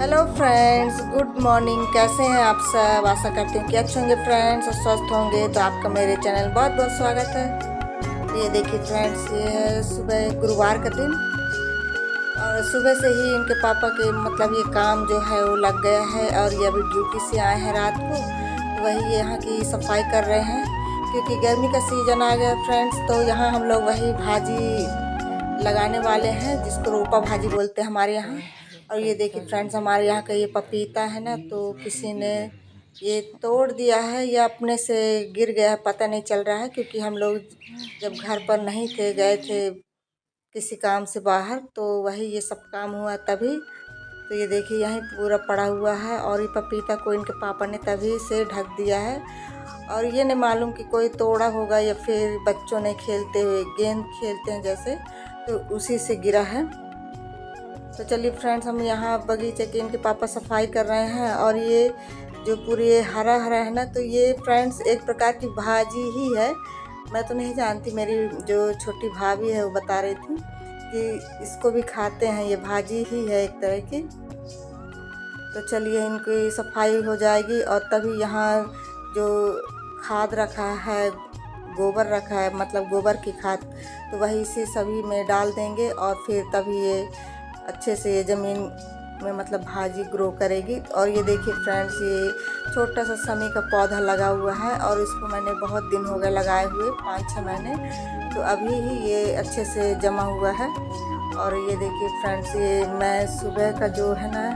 Hello friends, good morning. कैसे हैं आप सब? आशा करती हूँ कि अच्छे होंगे फ्रेंड्स और स्वस्थ होंगे। तो आपका मेरे चैनल बहुत बहुत स्वागत है। ये देखिए फ्रेंड्स, ये है सुबह गुरुवार का दिन और सुबह से ही इनके पापा के मतलब ये काम जो है वो लग गया है और ये अभी ड्यूटी से आए हैं रात को। तो वही यहाँ की सफाई कर रहे हैं क्योंकि गर्मी का सीज़न आ गया फ्रेंड्स। तो यहाँ हम लोग वही भाजी लगाने वाले हैं जिसको रोपा भाजी बोलते हैं हमारे यहाँ। और ये देखिए फ्रेंड्स, हमारे यहाँ का ये पपीता है ना, तो किसी ने ये तोड़ दिया है या अपने से गिर गया है, पता नहीं चल रहा है। क्योंकि हम लोग जब घर पर नहीं थे, गए थे किसी काम से बाहर, तो वही ये सब काम हुआ तभी। तो ये देखिए यहीं पूरा पड़ा हुआ है और ये पपीता को इनके पापा ने तभी से ढक दिया है। और ये नहीं मालूम कि कोई तोड़ा होगा या फिर बच्चों ने खेलते हुए, गेंद खेलते हैं जैसे, तो उसी से गिरा है। तो चलिए फ्रेंड्स, हम यहाँ बगीचे के इनके पापा सफाई कर रहे हैं। और ये जो पूरी हरा हरा है ना, तो ये फ्रेंड्स एक प्रकार की भाजी ही है। मैं तो नहीं जानती, मेरी जो छोटी भाभी है वो बता रही थी कि इसको भी खाते हैं, ये भाजी ही है एक तरह की। तो चलिए इनकी सफाई हो जाएगी और तभी यहाँ जो खाद रखा है, गोबर रखा है, मतलब गोबर की खाद, तो वही इसी सभी में डाल देंगे और फिर तभी ये अच्छे से ये ज़मीन में मतलब भाजी ग्रो करेगी। और ये देखिए फ्रेंड्स, ये छोटा सा समी का पौधा लगा हुआ है और इसको मैंने बहुत दिन हो गए लगाए हुए, 5-6 महीने। तो अभी ही ये अच्छे से जमा हुआ है। और ये देखिए फ्रेंड्स, ये मैं सुबह का जो है ना,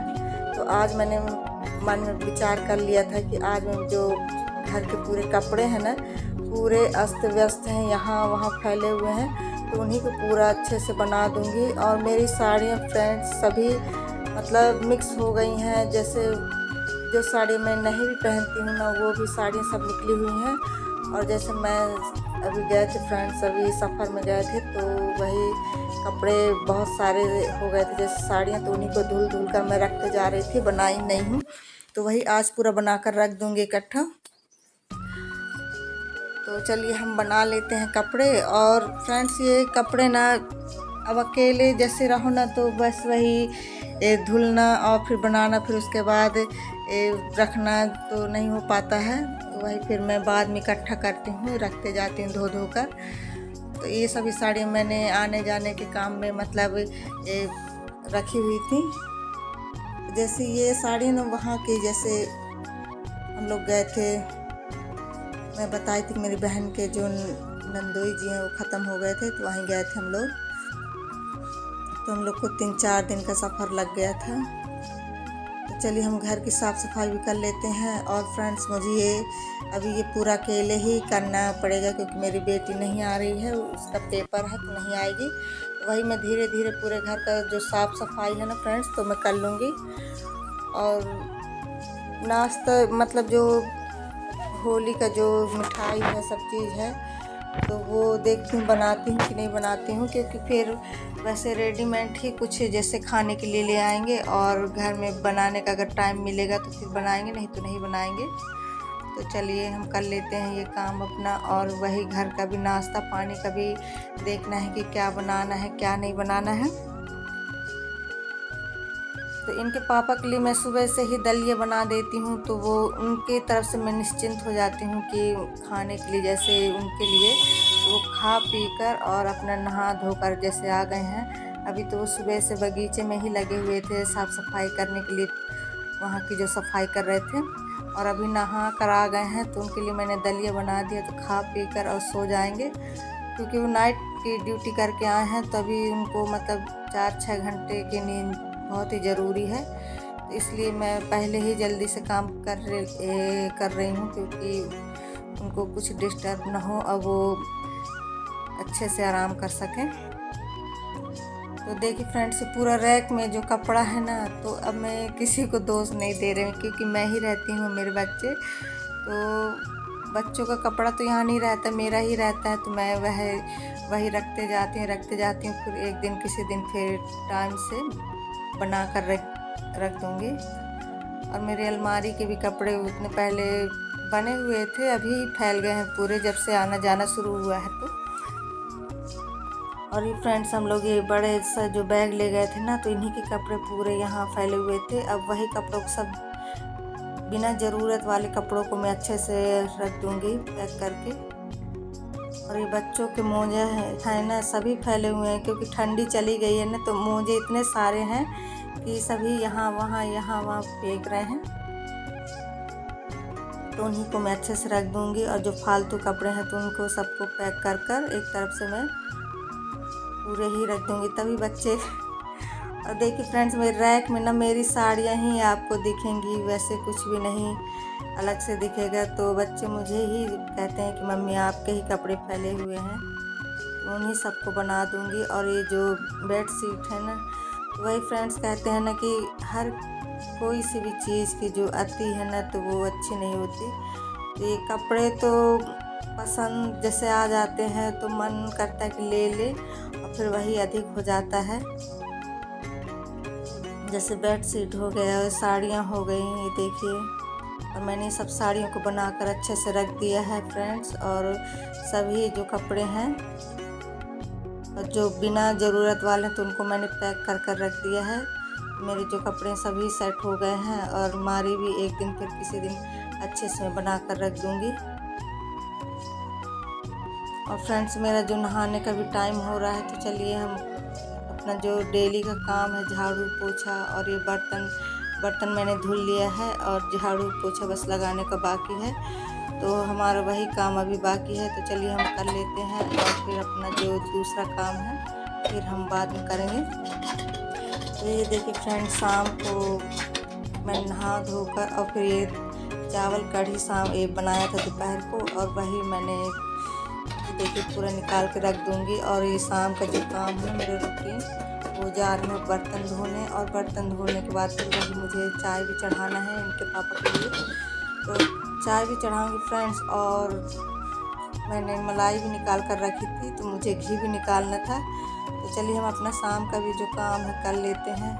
तो आज मैंने मन में विचार कर लिया था कि आज मैं जो घर के पूरे कपड़े हैं ना, पूरे अस्त व्यस्त हैं, यहाँ वहाँ फैले हुए हैं, तो उन्हीं को पूरा अच्छे से बना दूंगी। और मेरी साड़ियाँ फ्रेंड्स सभी मतलब मिक्स हो गई हैं, जैसे जो साड़ी मैं नहीं भी पहनती हूँ ना, वो भी साड़ियाँ सब निकली हुई हैं। और जैसे मैं अभी गए थे फ्रेंड्स, अभी सफ़र में गए थे, तो वही कपड़े बहुत सारे हो गए थे जैसे साड़ियाँ, तो उन्हीं को धुल धुल कर मैं रखते जा रही थी, बनाई नहीं हूँ। तो वही आज पूरा बना कर रख दूँगी इकट्ठा। तो चलिए हम बना लेते हैं कपड़े। और फ्रेंड्स, ये कपड़े ना अब अकेले जैसे रहो ना, तो बस वही धुलना और फिर बनाना, फिर उसके बाद रखना तो नहीं हो पाता है। तो वही फिर मैं बाद में इकट्ठा करती हूँ, रखते जाती हूँ धो धो कर। तो ये सभी साड़ी मैंने आने जाने के काम में मतलब रखी हुई थी। जैसे ये साड़ी ना वहाँ की, जैसे हम लोग गए थे, मैं बताई थी कि मेरी बहन के जो नंदोई जी हैं वो ख़त्म हो गए थे, तो वहीं गए थे हम लोग। तो हम लोग को 3-4 दिन का सफ़र लग गया था। तो चलिए हम घर की साफ़ सफाई भी कर लेते हैं। और फ्रेंड्स, मुझे अभी ये पूरा अकेले ही करना पड़ेगा क्योंकि मेरी बेटी नहीं आ रही है, उसका पेपर है तो नहीं आएगी। तो वही मैं धीरे धीरे पूरे घर का जो साफ़ सफाई है ना फ्रेंड्स, तो मैं कर लूँगी। और नाश्ता मतलब जो होली का जो मिठाई है, सब चीज़ है, तो वो देखती हूँ बनाती हूँ कि नहीं बनाती हूँ। क्योंकि फिर वैसे रेडीमेड ही कुछ जैसे खाने के लिए ले आएंगे और घर में बनाने का अगर टाइम मिलेगा तो फिर बनाएंगे, नहीं तो नहीं बनाएंगे। तो चलिए हम कर लेते हैं ये काम अपना। और वही घर का भी नाश्ता पानी का भी देखना है कि क्या बनाना है क्या नहीं बनाना है। तो इनके पापा के लिए मैं सुबह से ही दलिया बना देती हूँ, तो वो उनकी तरफ से मैं निश्चिंत हो जाती हूँ कि खाने के लिए, जैसे उनके लिए वो खा पी कर और अपना नहा धोकर जैसे आ गए हैं। अभी तो वो सुबह से बगीचे में ही लगे हुए थे साफ़ सफाई करने के लिए, वहाँ की जो सफाई कर रहे थे। और अभी नहा कर आ गए हैं, तो उनके लिए मैंने दलिया बना दिया, तो खा पी कर और सो जाएंगे। क्योंकि वो नाइट की ड्यूटी करके आए हैं, तभी उनको मतलब 4-6 घंटे की नींद बहुत ही ज़रूरी है। तो इसलिए मैं पहले ही जल्दी से काम कर रही हूँ, क्योंकि उनको कुछ डिस्टर्ब ना हो और वो अच्छे से आराम कर सकें। तो देखिए फ्रेंड्स, पूरा रैक में जो कपड़ा है ना, तो अब मैं किसी को दोष नहीं दे रही हूँ क्योंकि मैं ही रहती हूँ, मेरे बच्चे, तो बच्चों का कपड़ा तो यहाँ नहीं रहता, मेरा ही रहता है। तो मैं वही रखते जाती हूँ। फिर एक दिन किसी दिन फिर टाइम से बना कर रख दूँगी। और मेरी अलमारी के भी कपड़े उतने पहले बने हुए थे, अभी फैल गए हैं पूरे, जब से आना जाना शुरू हुआ है। और ये फ्रेंड्स हम लोग ये बड़े सा जो बैग ले गए थे ना, तो इन्हीं के कपड़े पूरे यहाँ फैले हुए थे। अब वही कपड़ों को सब बिना ज़रूरत वाले कपड़ों को मैं अच्छे से रख दूँगी पैक करके। और ये बच्चों के मोजे हैं ना, सभी फैले हुए हैं क्योंकि ठंडी चली गई है ना, तो मोजे इतने सारे हैं कि सभी यहाँ वहाँ फेंक रहे हैं। तो उन्हीं को मैं अच्छे से रख दूँगी और जो फालतू कपड़े हैं तो उनको सबको पैक कर कर एक तरफ से मैं पूरे ही रख दूँगी, तभी बच्चे। और देखिए फ्रेंड्स, मेरे रैक में ना मेरी साड़ियाँ ही आपको दिखेंगी, वैसे कुछ भी नहीं अलग से दिखेगा। तो बच्चे मुझे ही कहते हैं कि मम्मी आपके ही कपड़े फैले हुए हैं, तो उन्हीं सबको बना दूँगी। और ये जो बेड शीट है ना, वही फ्रेंड्स कहते हैं ना कि हर कोई सी भी चीज़ की जो आती है ना तो वो अच्छी नहीं होती। तो ये कपड़े तो पसंद जैसे आ जाते हैं तो मन करता है कि ले ले, और फिर वही अधिक हो जाता है। जैसे बेड शीट हो गया, साड़ियाँ हो गई, ये देखिए। और मैंने सब साड़ियों को बनाकर अच्छे से रख दिया है फ्रेंड्स। और सभी जो कपड़े हैं और जो बिना ज़रूरत वाले तो उनको मैंने पैक कर कर रख दिया है। मेरे जो कपड़े सभी सेट हो गए हैं और अलमारी भी एक दिन फिर किसी दिन अच्छे से मैं बना कर रख दूँगी। और फ्रेंड्स, मेरा जो नहाने का भी टाइम हो रहा है, तो चलिए हम अपना जो डेली का काम है झाड़ू पोछा और ये बर्तन मैंने धुल लिया है और झाड़ू पोछा बस लगाने का बाकी है। तो हमारा वही काम अभी बाकी है, तो चलिए हम कर लेते हैं और फिर अपना जो दूसरा काम है फिर हम बाद में करेंगे। तो ये देखिए फ्रेंड्स, शाम को मैं नहा धोकर और फिर ये चावल कढ़ी ये बनाया था दोपहर को, और वही मैंने देखिए पूरा निकाल के रख दूँगी। और ये शाम का जो काम है मेरे रूटीन, वो जा रही हूँ बर्तन धोने। और बर्तन धोने के बाद फिर वही मुझे चाय भी चढ़ाना है इनके पापा के लिए, तो चाय भी चढ़ाऊँगी फ्रेंड्स। और मैंने मलाई भी निकाल कर रखी थी, तो मुझे घी भी निकालना था। तो चलिए हम अपना शाम का भी जो काम है कर लेते हैं।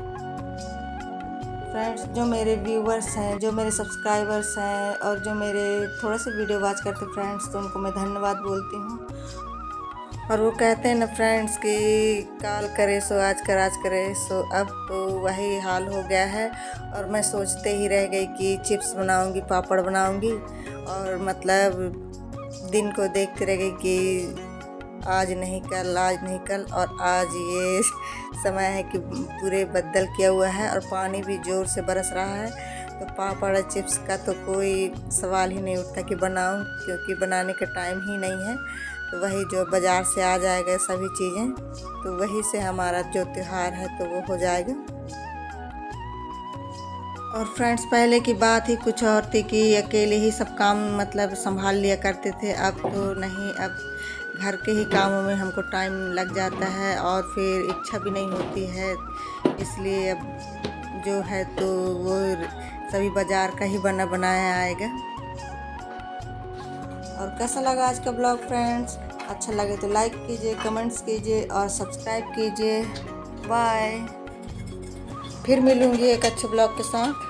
फ्रेंड्स, जो मेरे व्यूवर्स हैं, जो मेरे सब्सक्राइबर्स हैं और जो मेरे थोड़े से वीडियो वॉच करते फ्रेंड्स, तो उनको मैं धन्यवाद बोलती हूँ। और वो कहते हैं ना फ्रेंड्स कि काल करे सो आज करे सो अब तो वही हाल हो गया है। और मैं सोचते ही रह गई कि चिप्स बनाऊंगी, पापड़ बनाऊंगी, और मतलब दिन को देखते रह गई कि आज नहीं कल। और आज ये समय है कि पूरे बदल किया हुआ है और पानी भी ज़ोर से बरस रहा है। तो पापड़ और चिप्स का तो कोई सवाल ही नहीं उठता कि बनाऊं, क्योंकि बनाने का टाइम ही नहीं है। तो वही जो बाज़ार से आ जाएगा सभी चीज़ें, तो वही से हमारा जो त्यौहार है तो वो हो जाएगा। और फ्रेंड्स, पहले की बात ही कुछ और थी कि अकेले ही सब काम मतलब संभाल लिया करते थे। अब तो नहीं, अब घर के ही कामों में हमको टाइम लग जाता है और फिर इच्छा भी नहीं होती है। इसलिए अब जो है तो वो सभी बाज़ार का ही बना बनाया आएगा। और कैसा लगा आज का ब्लॉग फ्रेंड्स? अच्छा लगे तो लाइक कीजिए, कमेंट्स कीजिए और सब्सक्राइब कीजिए। बाय। फिर मिलूँगी एक अच्छे ब्लॉग के साथ।